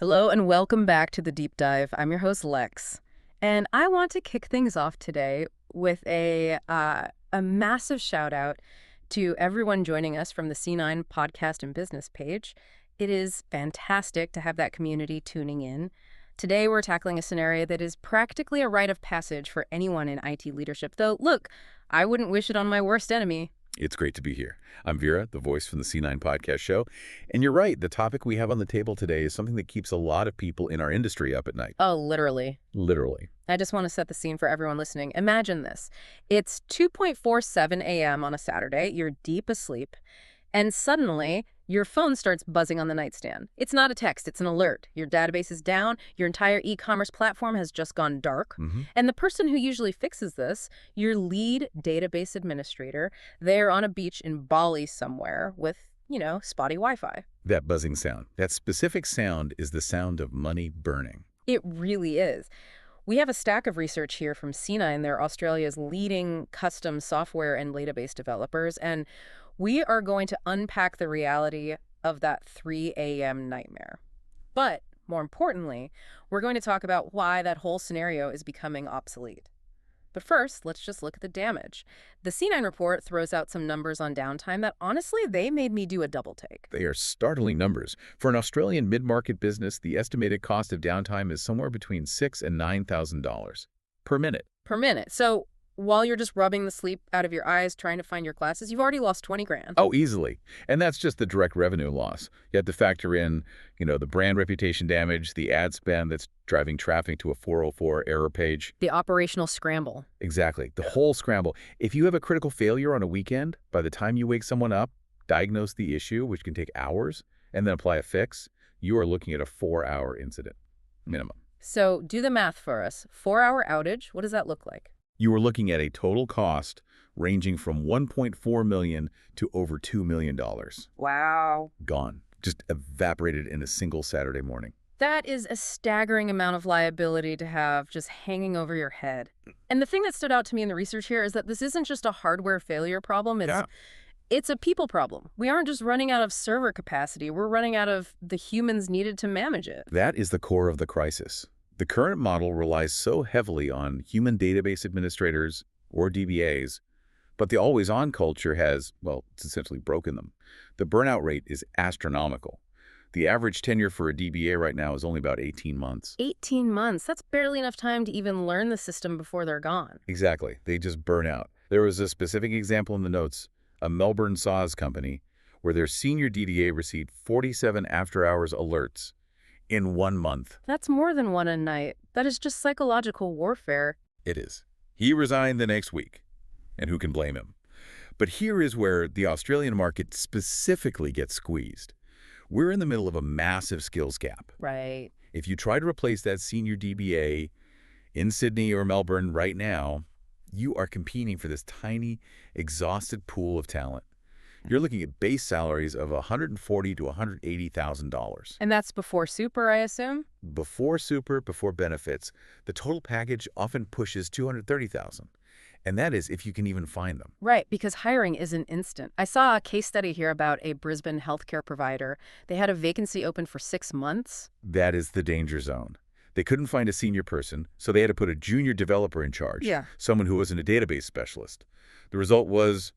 Hello and welcome back to the Deep Dive. I'm your host, Lex. And I want to kick things off today with a massive shout out to everyone joining us from the C9 podcast and business page. It is fantastic to have that community tuning in. Today, we're tackling a scenario that is practically a rite of passage for anyone in IT leadership. Though, look, I wouldn't wish it on my worst enemy. It's great to be here. I'm Vera, the voice from the C9 podcast show. And you're right, the topic we have on the table today is something that keeps a lot of people in our industry up at night. Oh, literally. Literally. I just want to set the scene for everyone listening. Imagine this. It's 2:47 a.m. on a Saturday. You're deep asleep. And suddenly, your phone starts buzzing on the nightstand. It's not a text, it's an alert. Your database is down, your entire e-commerce platform has just gone dark. And the person who usually fixes this, your lead database administrator, they're on a beach in Bali somewhere with, spotty Wi-Fi. That buzzing sound, that specific sound is the sound of money burning. It really is. We have a stack of research here from C9. They're Australia's leading custom software and database developers, and we are going to unpack the reality of that 3 a.m. nightmare. But more importantly, we're going to talk about why that whole scenario is becoming obsolete. But first, let's just look at the damage. The C9 report throws out some numbers on downtime that honestly, they made me do a double take. They are startling numbers. For an Australian mid-market business, the estimated cost of downtime is somewhere between $6,000 and $9,000 per minute. Per minute. So while you're just rubbing the sleep out of your eyes trying to find your classes, you've already lost 20 grand. Oh, easily. And that's just the direct revenue loss. You have to factor in, the brand reputation damage, the ad spend that's driving traffic to a 404 error page. The operational scramble. Exactly. The whole scramble. If you have a critical failure on a weekend, by the time you wake someone up, diagnose the issue, which can take hours, and then apply a fix, you are looking at a 4-hour incident minimum. So do the math for us. 4-hour outage, what does that look like? You are looking at a total cost ranging from $1.4 million to over $2 million. Wow. Gone. Just evaporated in a single Saturday morning. That is a staggering amount of liability to have just hanging over your head. And the thing that stood out to me in the research here is that this isn't just a hardware failure problem. It's a people problem. We aren't just running out of server capacity. We're running out of the humans needed to manage it. That is the core of the crisis. The current model relies so heavily on human database administrators, or DBAs, but the always-on culture has, it's essentially broken them. The burnout rate is astronomical. The average tenure for a DBA right now is only about 18 months. 18 months? That's barely enough time to even learn the system before they're gone. Exactly. They just burn out. There was a specific example in the notes, a Melbourne SaaS company, where their senior DBA received 47 after-hours alerts in 1 month. That's more than one a night. That is just psychological warfare. It is. He resigned the next week. And who can blame him? But here is where the Australian market specifically gets squeezed. We're in the middle of a massive skills gap. Right. If you try to replace that senior DBA in Sydney or Melbourne right now, you are competing for this tiny, exhausted pool of talent. You're looking at base salaries of $140,000 to $180,000. And that's before super, I assume? Before super, before benefits, the total package often pushes $230,000. And that is if you can even find them. Right, because hiring isn't instant. I saw a case study here about a Brisbane healthcare provider. They had a vacancy open for 6 months. That is the danger zone. They couldn't find a senior person, so they had to put a junior developer in charge, someone who wasn't a database specialist. The result was,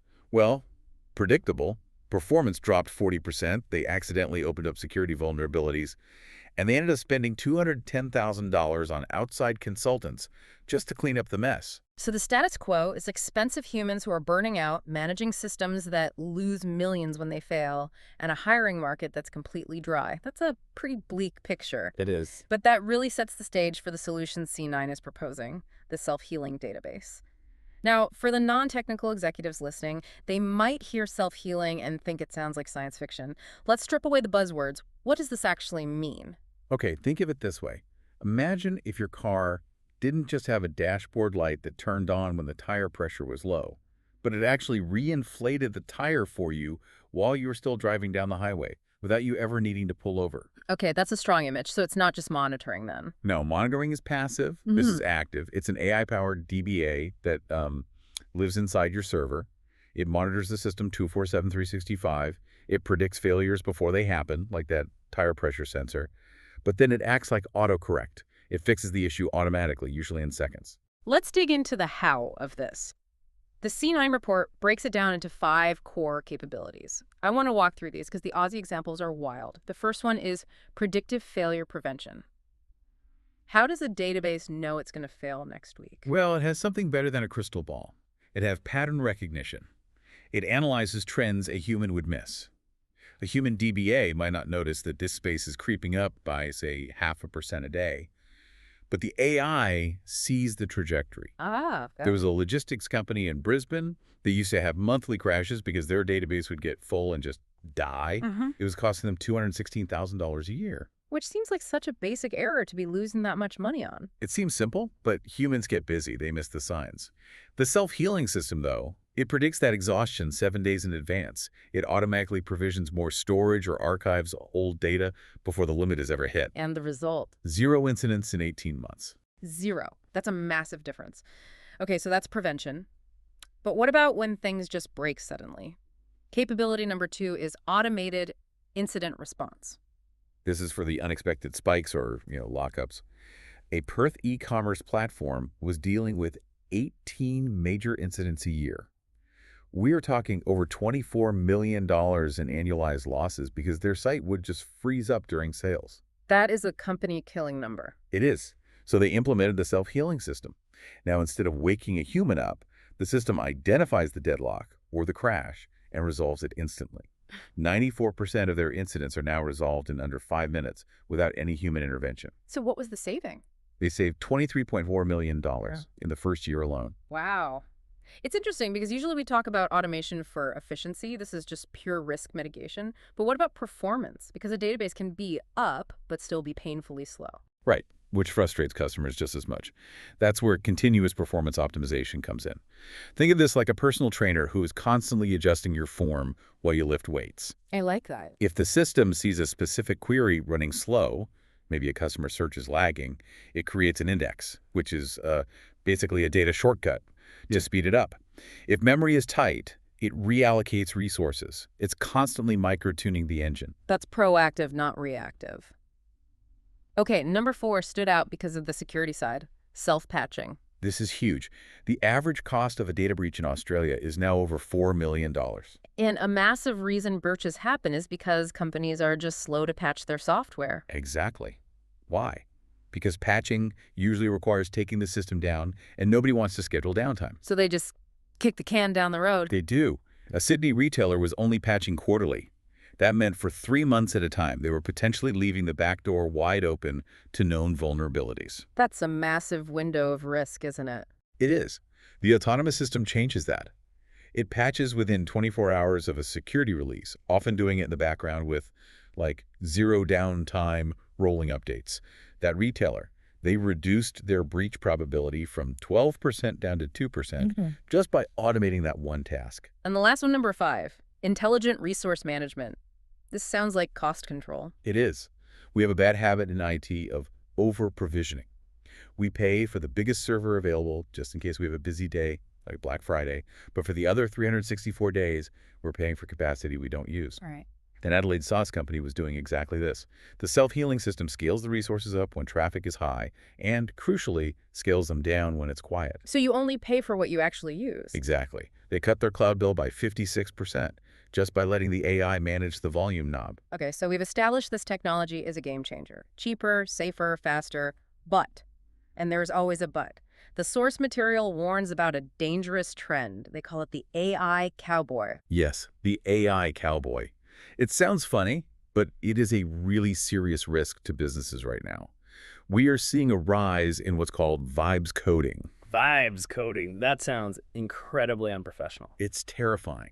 predictable. Performance dropped 40%. They accidentally opened up security vulnerabilities. And they ended up spending $210,000 on outside consultants just to clean up the mess. So the status quo is expensive humans who are burning out, managing systems that lose millions when they fail, and a hiring market that's completely dry. That's a pretty bleak picture. It is. But that really sets the stage for the solution C9 is proposing, the self-healing database. Now, for the non-technical executives listening, they might hear self-healing and think it sounds like science fiction. Let's strip away the buzzwords. What does this actually mean? Okay, think of it this way. Imagine if your car didn't just have a dashboard light that turned on when the tire pressure was low, but it actually reinflated the tire for you while you were still driving down the highway without you ever needing to pull over. Okay, that's a strong image. So it's not just monitoring then. No, monitoring is passive. This is active. It's an AI-powered DBA that lives inside your server. It monitors the system 24/7, 365. It predicts failures before they happen, like that tire pressure sensor. but then it acts like autocorrect. It fixes the issue automatically, usually in seconds. Let's dig into the how of this. The C9 report breaks it down into 5 core capabilities. I want to walk through these because the Aussie examples are wild. The first one is predictive failure prevention. How does a database know it's going to fail next week? Well, it has something better than a crystal ball. It has pattern recognition. It analyzes trends a human would miss. A human DBA might not notice that this space is creeping up by, say, 0.5% a day. But the AI sees the trajectory. There was a logistics company in Brisbane that used to have monthly crashes because their database would get full and just die. It was costing them $216,000 a year. Which seems like such a basic error to be losing that much money on. It seems simple, but humans get busy. They miss the signs. The self-healing system, though, it predicts that exhaustion 7 days in advance. It automatically provisions more storage or archives old data before the limit is ever hit. And the result? 0 incidents in 18 months. 0. That's a massive difference. Okay, so that's prevention. But what about when things just break suddenly? Capability number 2 is automated incident response. This is for the unexpected spikes or, lockups. A Perth e-commerce platform was dealing with 18 major incidents a year. We are talking over $24 million in annualized losses because their site would just freeze up during sales. That is a company-killing number. It is. So they implemented the self-healing system. Now, instead of waking a human up, the system identifies the deadlock or the crash and resolves it instantly. 94% of their incidents are now resolved in under 5 minutes without any human intervention. So what was the saving? They saved $23.4 million in the first year alone. Wow. It's interesting because usually we talk about automation for efficiency. This is just pure risk mitigation. But what about performance? Because a database can be up, but still be painfully slow. Right, which frustrates customers just as much. That's where continuous performance optimization comes in. Think of this like a personal trainer who is constantly adjusting your form while you lift weights. I like that. If the system sees a specific query running slow, maybe a customer search is lagging, it creates an index, which is basically a data shortcut to speed it up. If memory is tight, it reallocates resources. It's constantly micro-tuning the engine. That's proactive, not reactive. Okay, number 4 stood out because of the security side, self-patching. This is huge. The average cost of a data breach in Australia is now over $4 million. And a massive reason breaches happen is because companies are just slow to patch their software. Exactly. Why? Because patching usually requires taking the system down, and nobody wants to schedule downtime. So they just kick the can down the road. They do. A Sydney retailer was only patching quarterly. That meant for 3 months at a time, they were potentially leaving the back door wide open to known vulnerabilities. That's a massive window of risk, isn't it? It is. The autonomous system changes that. It patches within 24 hours of a security release, often doing it in the background with, like, 0 downtime rolling updates. That retailer, they reduced their breach probability from 12% down to 2% just by automating that one task. And the last one, number 5, intelligent resource management. This sounds like cost control. It is. We have a bad habit in IT of over-provisioning. We pay for the biggest server available just in case we have a busy day, like Black Friday. But for the other 364 days, we're paying for capacity we don't use. All right. An Adelaide sauce company was doing exactly this. The self-healing system scales the resources up when traffic is high and, crucially, scales them down when it's quiet. So you only pay for what you actually use. Exactly. They cut their cloud bill by 56% just by letting the AI manage the volume knob. Okay, so we've established this technology is a game changer. Cheaper, safer, faster, but, and there's always a but, the source material warns about a dangerous trend. They call it the AI Cowboy. Yes, the AI Cowboy. It sounds funny, but it is a really serious risk to businesses right now. We are seeing a rise in what's called vibes coding. Vibes coding. That sounds incredibly unprofessional. It's terrifying.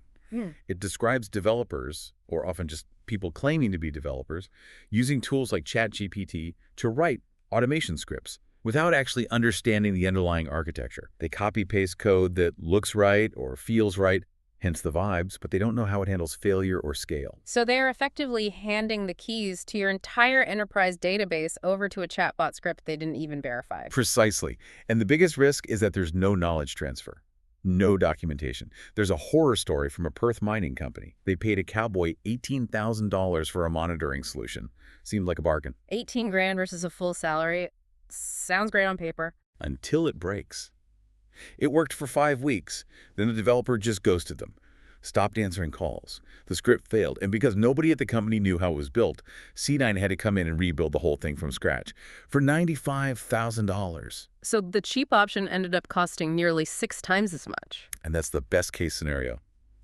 It describes developers, or often just people claiming to be developers, using tools like ChatGPT to write automation scripts without actually understanding the underlying architecture. They copy-paste code that looks right or feels right, hence the vibes, but they don't know how it handles failure or scale. So they're effectively handing the keys to your entire enterprise database over to a chatbot script they didn't even verify. Precisely. And the biggest risk is that there's no knowledge transfer. No documentation. There's a horror story from a Perth mining company. They paid a Cowboy $18,000 for a monitoring solution. Seemed like a bargain. 18 grand versus a full salary. Sounds great on paper. Until it breaks. It worked for 5 weeks. Then the developer just ghosted them. Stopped answering calls. The script failed, and because nobody at the company knew how it was built, C9 had to come in and rebuild the whole thing from scratch for $95,000. So the cheap option ended up costing nearly 6 times as much. And that's the best case scenario.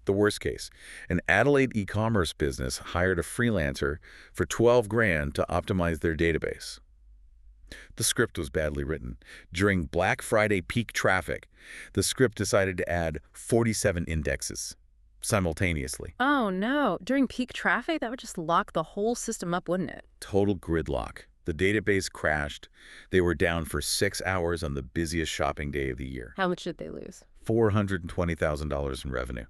The worst case, an Adelaide e-commerce business hired a freelancer for 12 grand to optimize their database. The script was badly written. During Black Friday peak traffic, the script decided to add 47 indexes simultaneously. Oh no, during peak traffic, that would just lock the whole system up, wouldn't it? Total gridlock. The database crashed. They were down for 6 hours on the busiest shopping day of the year. How much did they lose? $420,000 in revenue,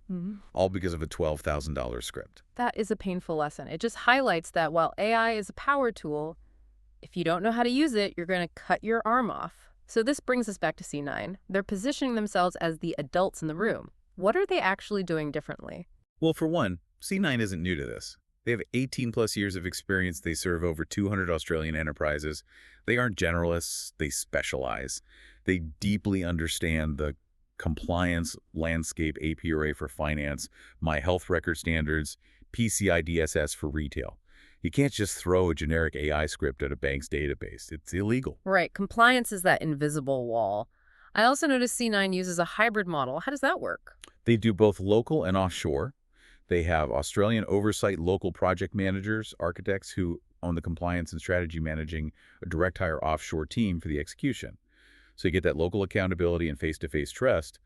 all because of a $12,000 script. That is a painful lesson. It just highlights that while AI is a power tool, if you don't know how to use it, you're going to cut your arm off. So this brings us back to C9. They're positioning themselves as the adults in the room. What are they actually doing differently? Well, for one, C9 isn't new to this. They have 18-plus years of experience. They serve over 200 Australian enterprises. They aren't generalists. They specialize. They deeply understand the compliance landscape, APRA for finance, My Health Record standards, PCI DSS for retail. You can't just throw a generic AI script at a bank's database. It's illegal. Right. Compliance is that invisible wall. I also noticed C9 uses a hybrid model. How does that work? They do both local and offshore. They have Australian oversight local project managers, architects who own the compliance and strategy, managing a direct hire offshore team for the execution. So you get that local accountability and face-to-face trust,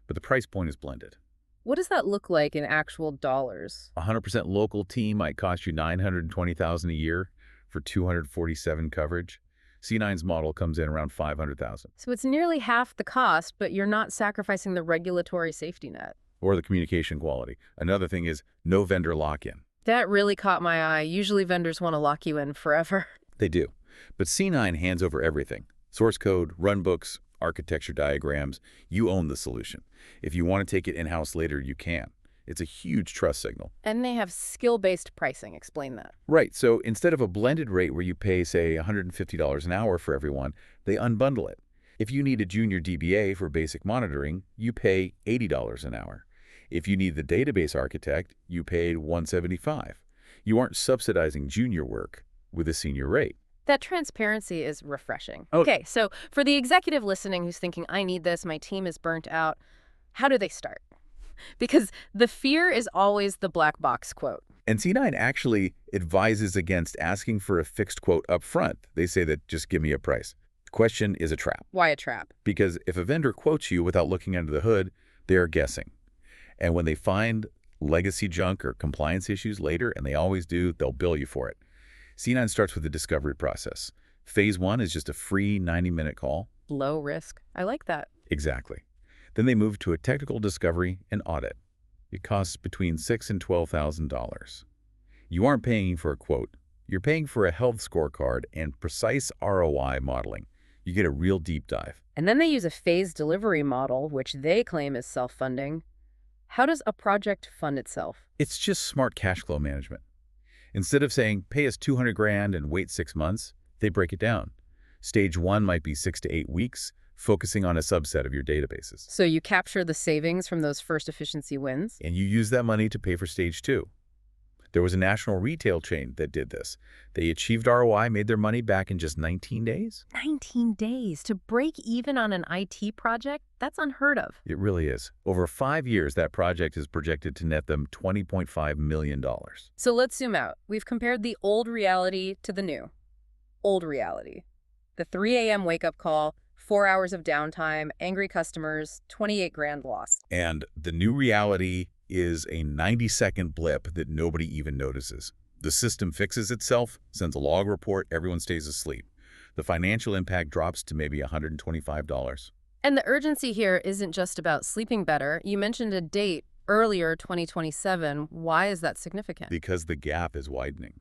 but the price point is blended. What does that look like in actual dollars? 100% local team might cost you $920,000 a year for 247 coverage. C9's model comes in around $500,000. So it's nearly half the cost, but you're not sacrificing the regulatory safety net. Or the communication quality. Another thing is no vendor lock-in. That really caught my eye. Usually vendors want to lock you in forever. They do. But C9 hands over everything. Source code, runbooks, architecture diagrams. You own the solution. If you want to take it in-house later, you can. It's a huge trust signal. And they have skill-based pricing. Explain that. Right. So instead of a blended rate where you pay, say, $150 an hour for everyone, they unbundle it. If you need a junior DBA for basic monitoring, you pay $80 an hour. If you need the database architect, you paid $175. You aren't subsidizing junior work with a senior rate. That transparency is refreshing. Oh. Okay, so for the executive listening who's thinking, I need this, my team is burnt out, how do they start? Because the fear is always the black box quote. And C9 actually advises against asking for a fixed quote up front. They say that just give me a price. The question is a trap. Why a trap? Because if a vendor quotes you without looking under the hood, they are guessing. And when they find legacy junk or compliance issues later, and they always do, they'll bill you for it. C9 starts with the discovery process. Phase 1 is just a free 90-minute call. Low risk. I like that. Exactly. Then they move to a technical discovery and audit. It costs between $6,000 and $12,000. You aren't paying for a quote. You're paying for a health scorecard and precise ROI modeling. You get a real deep dive. And then they use a phased delivery model, which they claim is self-funding. How does a project fund itself? It's just smart cash flow management. Instead of saying, pay us 200 grand and wait 6 months, they break it down. Stage 1 might be 6 to 8 weeks, focusing on a subset of your databases. So you capture the savings from those first efficiency wins? And you use that money to pay for stage 2. There was a national retail chain that did this. They achieved ROI, made their money back in just 19 days. 19 days to break even on an IT project? That's unheard of. It really is. Over 5 years, that project is projected to net them $20.5 million. So let's zoom out. We've compared the old reality to the new. Old reality. The 3 a.m. wake-up call, 4 hours of downtime, angry customers, 28 grand loss. And the new reality is a 90-second blip that nobody even notices. The system fixes itself, sends a log report, everyone stays asleep. The financial impact drops to maybe $125. And the urgency here isn't just about sleeping better. You mentioned a date earlier, 2027. Why is that significant? Because the gap is widening.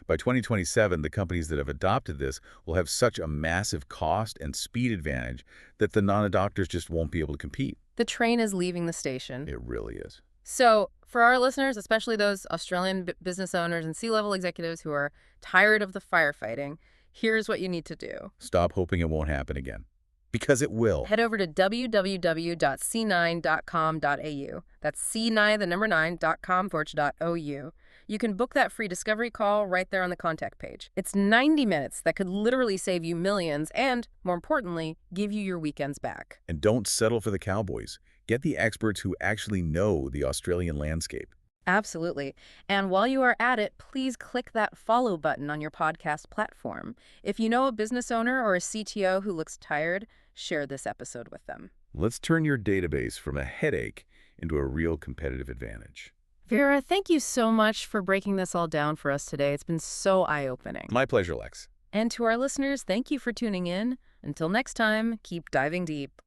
By 2027, the companies that have adopted this will have such a massive cost and speed advantage that the non-adopters just won't be able to compete. The train is leaving the station. It really is. So for our listeners, especially those Australian business owners and C-level executives who are tired of the firefighting, here's what you need to do. Stop hoping it won't happen again. Because it will. Head over to www.c9.com.au. That's C9, the number 9.com/.ou. You can book that free discovery call right there on the contact page. It's 90 minutes that could literally save you millions and, more importantly, give you your weekends back. And don't settle for the cowboys. Get the experts who actually know the Australian landscape. Absolutely. And while you are at it, please click that follow button on your podcast platform. If you know a business owner or a CTO who looks tired, share this episode with them. Let's turn your database from a headache into a real competitive advantage. Vera, thank you so much for breaking this all down for us today. It's been so eye-opening. My pleasure, Lex. And to our listeners, thank you for tuning in. Until next time, keep diving deep.